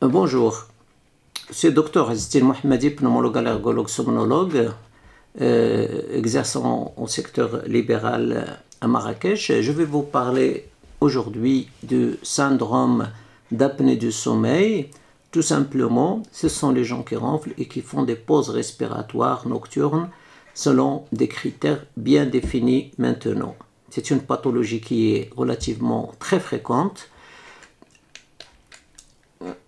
Bonjour, c'est Dr Azizdine Mohammadi, pneumologue, allergologue, somnologue, exerçant au secteur libéral à Marrakech. Je vais vous parler aujourd'hui du syndrome d'apnée du sommeil. Tout simplement, ce sont les gens qui ronflent et qui font des pauses respiratoires nocturnes selon des critères bien définis maintenant. C'est une pathologie qui est relativement très fréquente.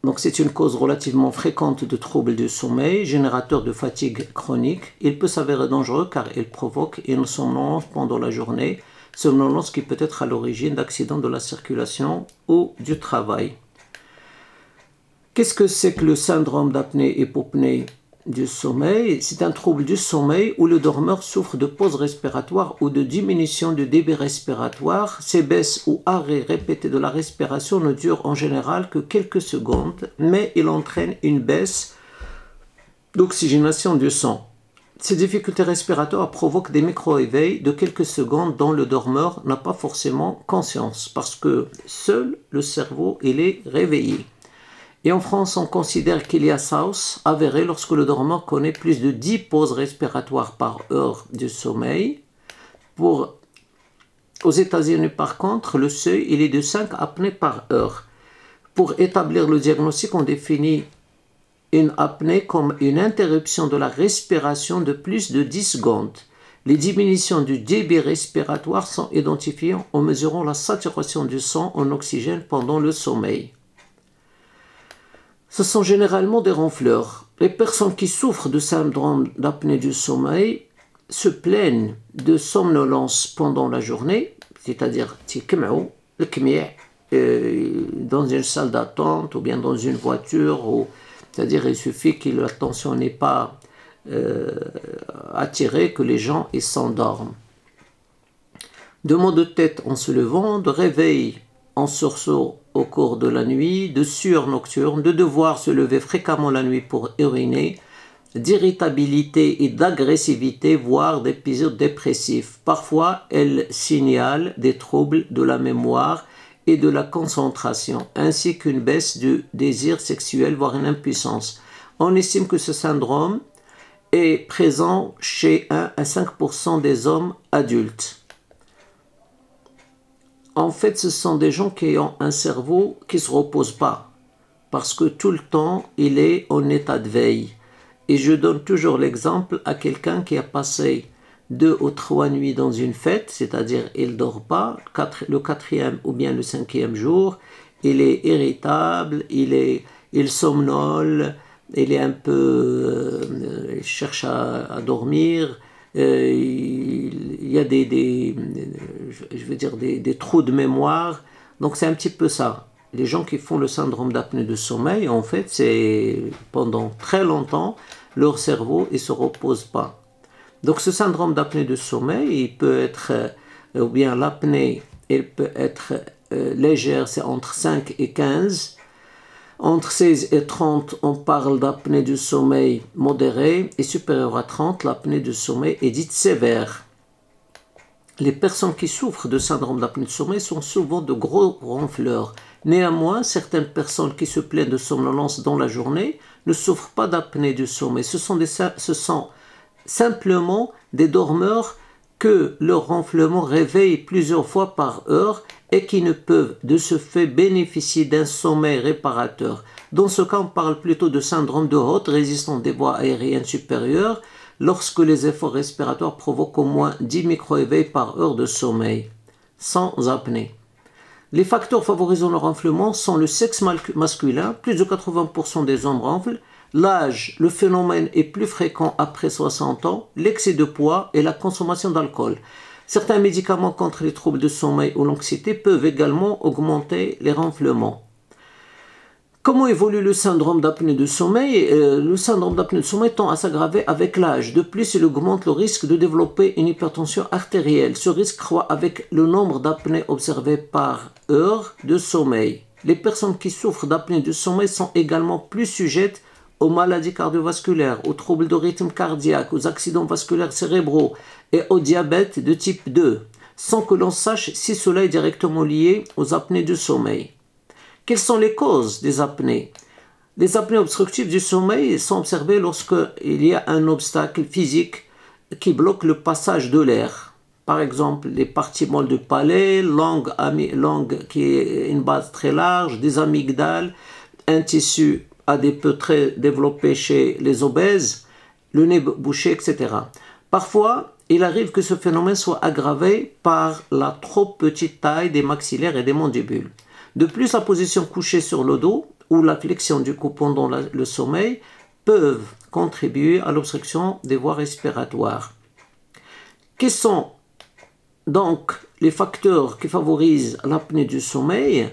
Donc c'est une cause relativement fréquente de troubles du sommeil, générateur de fatigue chronique. Il peut s'avérer dangereux car il provoque une somnolence pendant la journée, somnolence qui peut être à l'origine d'accidents de la circulation ou du travail. Qu'est-ce que c'est que le syndrome d'apnée-hypopnée du sommeil? C'est un trouble du sommeil où le dormeur souffre de pause respiratoire ou de diminution du débit respiratoire. Ces baisses ou arrêts répétés de la respiration ne durent en général que quelques secondes, mais il entraîne une baisse d'oxygénation du sang. Ces difficultés respiratoires provoquent des micro-éveils de quelques secondes dont le dormeur n'a pas forcément conscience parce que seul le cerveau il est réveillé. Et en France, on considère qu'il y a SAOS avéré lorsque le dormeur connaît plus de 10 pauses respiratoires par heure du sommeil. Aux États-Unis, par contre, le seuil il est de 5 apnées par heure. Pour établir le diagnostic, on définit une apnée comme une interruption de la respiration de plus de 10 secondes. Les diminutions du débit respiratoire sont identifiées en mesurant la saturation du sang en oxygène pendant le sommeil. Ce sont généralement des ronfleurs. Les personnes qui souffrent de syndrome d'apnée du sommeil se plaignent de somnolence pendant la journée, c'est-à-dire dans une salle d'attente ou bien dans une voiture, c'est-à-dire il suffit que l'attention n'est pas attirée, que les gens s'endorment. De maux de tête en se levant, de réveil en sursaut au cours de la nuit, de sueur nocturne, de devoir se lever fréquemment la nuit pour uriner, d'irritabilité et d'agressivité, voire d'épisodes dépressifs. Parfois, elles signalent des troubles de la mémoire et de la concentration, ainsi qu'une baisse du désir sexuel, voire une impuissance. On estime que ce syndrome est présent chez 1 à 5% des hommes adultes. En fait, ce sont des gens qui ont un cerveau qui ne se repose pas, parce que tout le temps, il est en état de veille. Et je donne toujours l'exemple à quelqu'un qui a passé 2 ou 3 nuits dans une fête, c'est-à-dire il ne dort pas, le 4e ou bien le 5e jour, il est irritable, il somnole, il est un peu, il cherche à dormir. Il y a des trous de mémoire. Donc c'est un petit peu ça. Les gens qui font le syndrome d'apnée de sommeil, en fait, c'est pendant très longtemps, leur cerveau ne se repose pas. Donc ce syndrome d'apnée de sommeil, il peut être, ou bien l'apnée, il peut être légère, c'est entre 5 et 15. Entre 16 et 30, on parle d'apnée du sommeil modérée et supérieure à 30, l'apnée du sommeil est dite sévère. Les personnes qui souffrent de syndrome d'apnée du sommeil sont souvent de gros ronfleurs. Néanmoins, certaines personnes qui se plaignent de somnolence dans la journée ne souffrent pas d'apnée du sommeil. Ce sont simplement des dormeurs que leur ronflement réveille plusieurs fois par heure et qui ne peuvent de ce fait bénéficier d'un sommeil réparateur. Dans ce cas, on parle plutôt de syndrome de haute résistance des voies aériennes supérieures lorsque les efforts respiratoires provoquent au moins 10 micro-éveils par heure de sommeil, sans apnée. Les facteurs favorisant le ronflement sont le sexe masculin, plus de 80% des hommes ronflent, l'âge, le phénomène est plus fréquent après 60 ans, l'excès de poids et la consommation d'alcool. Certains médicaments contre les troubles de sommeil ou l'anxiété peuvent également augmenter les ronflements. Comment évolue le syndrome d'apnée de sommeil? Le syndrome d'apnée de sommeil tend à s'aggraver avec l'âge. De plus, il augmente le risque de développer une hypertension artérielle. Ce risque croît avec le nombre d'apnées observées par heure de sommeil. Les personnes qui souffrent d'apnée du sommeil sont également plus sujettes aux maladies cardiovasculaires, aux troubles de rythme cardiaque, aux accidents vasculaires cérébraux et au diabète de type 2, sans que l'on sache si cela est directement lié aux apnées du sommeil. Quelles sont les causes des apnées? Les apnées obstructives du sommeil sont observées lorsqu'il y a un obstacle physique qui bloque le passage de l'air. Par exemple, les parties molles du palais, langue qui est une base très large, des amygdales, un tissu adipeux très développé chez les obèses, le nez bouché, etc. Parfois, il arrive que ce phénomène soit aggravé par la trop petite taille des maxillaires et des mandibules. De plus, la position couchée sur le dos ou la flexion du cou pendant le sommeil peuvent contribuer à l'obstruction des voies respiratoires. Quels sont donc les facteurs qui favorisent l'apnée du sommeil?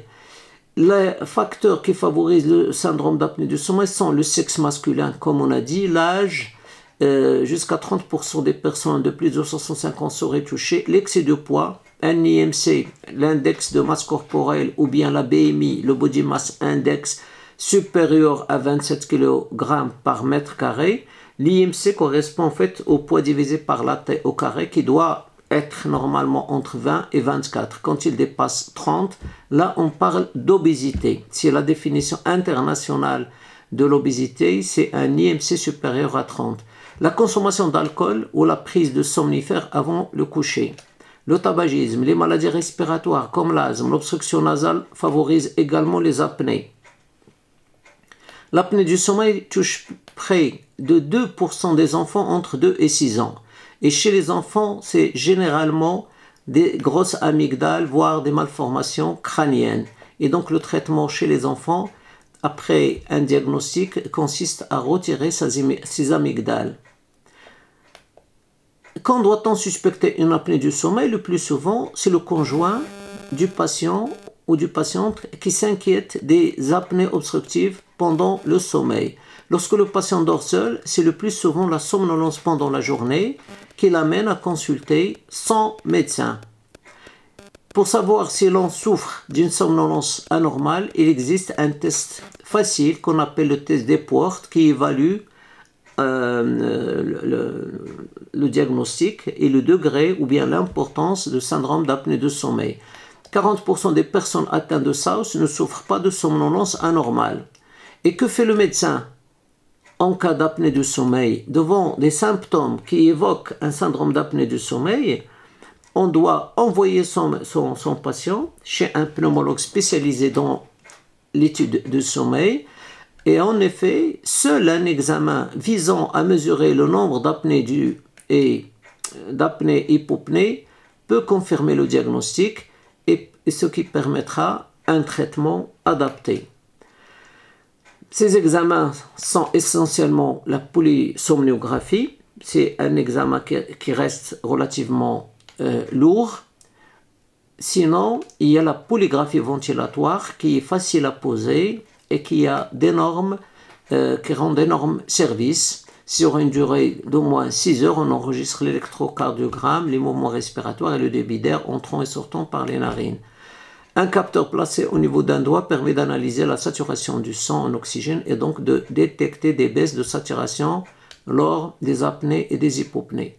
Les facteurs qui favorisent le syndrome d'apnée du sommeil sont le sexe masculin, comme on a dit, l'âge, jusqu'à 30% des personnes de plus de 65 ans seraient touchées, l'excès de poids, un IMC, l'index de masse corporelle, ou bien la BMI, le Body Mass Index, supérieur à 27 kg par mètre carré. L'IMC correspond en fait au poids divisé par la taille au carré, qui doit être normalement entre 20 et 24. Quand il dépasse 30, là on parle d'obésité. C'est la définition internationale de l'obésité, c'est un IMC supérieur à 30. La consommation d'alcool ou la prise de somnifères avant le coucher. Le tabagisme, les maladies respiratoires comme l'asthme, l'obstruction nasale favorisent également les apnées. L'apnée du sommeil touche près de 2% des enfants entre 2 et 6 ans. Et chez les enfants, c'est généralement des grosses amygdales, voire des malformations crâniennes. Et donc le traitement chez les enfants, après un diagnostic, consiste à retirer ces amygdales. Quand doit-on suspecter une apnée du sommeil? Le plus souvent, c'est le conjoint du patient ou du patiente qui s'inquiète des apnées obstructives pendant le sommeil. Lorsque le patient dort seul, c'est le plus souvent la somnolence pendant la journée qui l'amène à consulter son médecin. Pour savoir si l'on souffre d'une somnolence anormale, il existe un test facile qu'on appelle le test d'Epworth qui évalue le diagnostic et le degré ou bien l'importance du syndrome d'apnée de sommeil. 40% des personnes atteintes de SAOS ne souffrent pas de somnolence anormale. Et que fait le médecin en cas d'apnée du sommeil? Devant des symptômes qui évoquent un syndrome d'apnée du sommeil, on doit envoyer son patient chez un pneumologue spécialisé dans l'étude du sommeil. Et en effet, seul un examen visant à mesurer le nombre d'apnées et d'apnées-hypopnées peut confirmer le diagnostic et ce qui permettra un traitement adapté. Ces examens sont essentiellement la polysomnographie. C'est un examen qui reste relativement lourd. Sinon, il y a la polygraphie ventilatoire qui est facile à poser et qui rend d'énormes services. Sur une durée d'au moins 6 heures, on enregistre l'électrocardiogramme, les mouvements respiratoires et le débit d'air entrant et sortant par les narines. Un capteur placé au niveau d'un doigt permet d'analyser la saturation du sang en oxygène et donc de détecter des baisses de saturation lors des apnées et des hypopnées.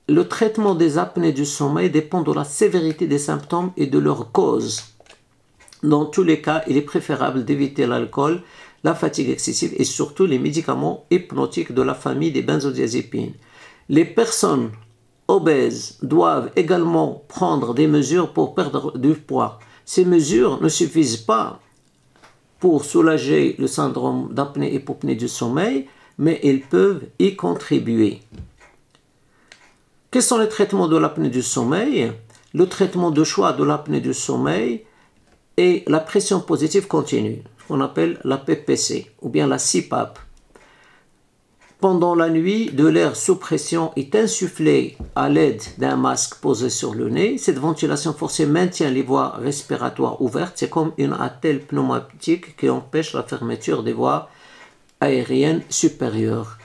Le traitement des apnées du sommeil dépend de la sévérité des symptômes et de leur cause. Dans tous les cas, il est préférable d'éviter l'alcool, la fatigue excessive et surtout les médicaments hypnotiques de la famille des benzodiazépines. Les personnes obèses doivent également prendre des mesures pour perdre du poids. Ces mesures ne suffisent pas pour soulager le syndrome d'apnée-hypopnée du sommeil, mais ils peuvent y contribuer. Quels sont les traitements de l'apnée du sommeil? Le traitement de choix de l'apnée du sommeil est la pression positive continue, ce qu'on appelle la PPC ou bien la CPAP. Pendant la nuit, de l'air sous pression est insufflé à l'aide d'un masque posé sur le nez. Cette ventilation forcée maintient les voies respiratoires ouvertes. C'est comme une attelle pneumatique qui empêche la fermeture des voies aériennes supérieures.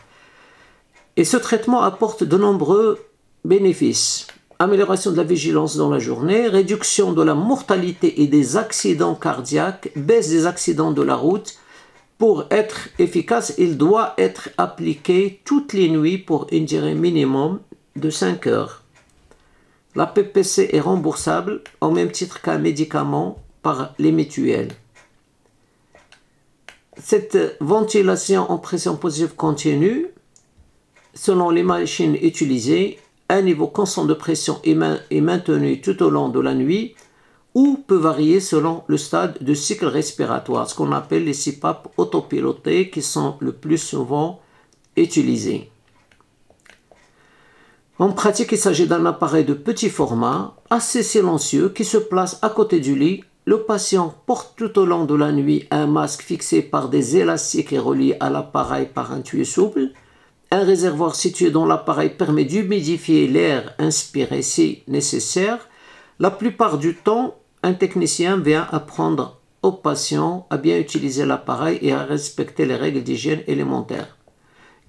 Et ce traitement apporte de nombreux bénéfices. Amélioration de la vigilance dans la journée, réduction de la mortalité et des accidents cardiaques, baisse des accidents de la route. Pour être efficace, il doit être appliqué toutes les nuits pour une durée minimum de 5 heures. La PPC est remboursable au même titre qu'un médicament par les mutuelles. Cette ventilation en pression positive continue, selon les machines utilisées, un niveau constant de pression est maintenu tout au long de la nuit ou peut varier selon le stade de cycle respiratoire, ce qu'on appelle les CPAP autopilotés qui sont le plus souvent utilisés. En pratique, il s'agit d'un appareil de petit format, assez silencieux, qui se place à côté du lit. Le patient porte tout au long de la nuit un masque fixé par des élastiques et relié à l'appareil par un tuyau souple. Un réservoir situé dans l'appareil permet d'humidifier l'air inspiré si nécessaire. La plupart du temps, un technicien vient apprendre au patient à bien utiliser l'appareil et à respecter les règles d'hygiène élémentaires.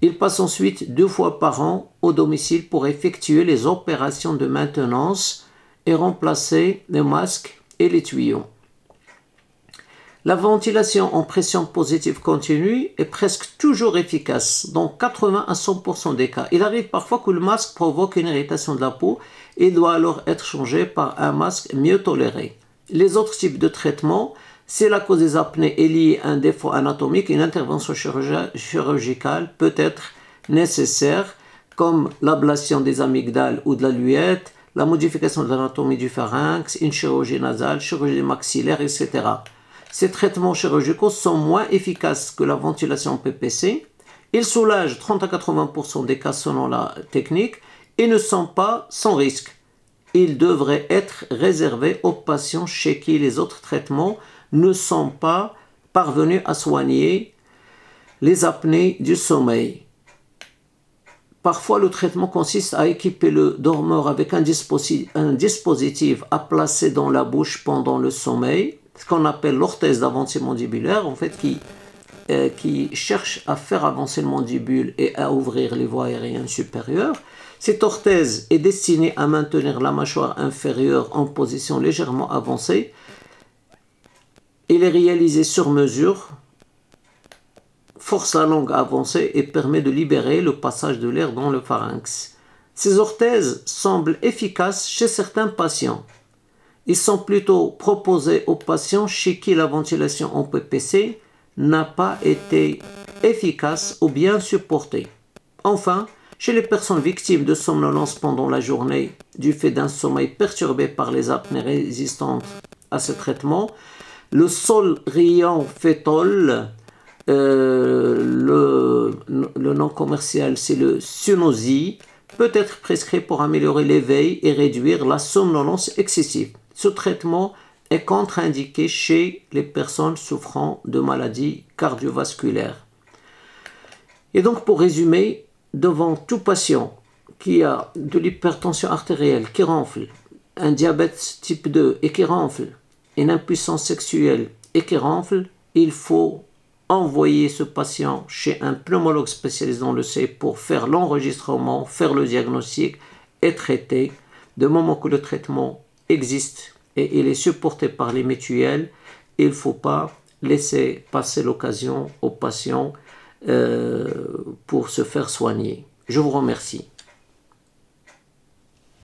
Il passe ensuite 2 fois par an au domicile pour effectuer les opérations de maintenance et remplacer les masques et les tuyaux. La ventilation en pression positive continue est presque toujours efficace, dans 80 à 100% des cas. Il arrive parfois que le masque provoque une irritation de la peau et doit alors être changé par un masque mieux toléré. Les autres types de traitements, si la cause des apnées est liée à un défaut anatomique, une intervention chirurgicale peut être nécessaire, comme l'ablation des amygdales ou de la luette, la modification de l'anatomie du pharynx, une chirurgie nasale, chirurgie maxillaire, etc. Ces traitements chirurgicaux sont moins efficaces que la ventilation PPC. Ils soulagent 30 à 80% des cas selon la technique et ne sont pas sans risque. Ils devraient être réservés aux patients chez qui les autres traitements ne sont pas parvenus à soigner les apnées du sommeil. Parfois, le traitement consiste à équiper le dormeur avec un dispositif à placer dans la bouche pendant le sommeil, ce qu'on appelle l'orthèse d'avancée mandibulaire, en fait, qui cherche à faire avancer le mandibule et à ouvrir les voies aériennes supérieures. Cette orthèse est destinée à maintenir la mâchoire inférieure en position légèrement avancée. Il est réalisé sur mesure, force la langue à avancer et permet de libérer le passage de l'air dans le pharynx. Ces orthèses semblent efficaces chez certains patients. Ils sont plutôt proposés aux patients chez qui la ventilation en PPC n'a pas été efficace ou bien supportée. Enfin, chez les personnes victimes de somnolence pendant la journée du fait d'un sommeil perturbé par les apnées résistantes à ce traitement, le solriamfetol, le nom commercial c'est le Sunosi, peut être prescrit pour améliorer l'éveil et réduire la somnolence excessive. Ce traitement est contre-indiqué chez les personnes souffrant de maladies cardiovasculaires. Et donc pour résumer, devant tout patient qui a de l'hypertension artérielle qui ronfle, un diabète type 2 et qui ronfle, une impuissance sexuelle et qui ronfle, il faut envoyer ce patient chez un pneumologue spécialisé dans le C pour faire l'enregistrement, faire le diagnostic et traiter. De moment que le traitement existe et il est supporté par les mutuelles, il ne faut pas laisser passer l'occasion aux patients pour se faire soigner. Je vous remercie.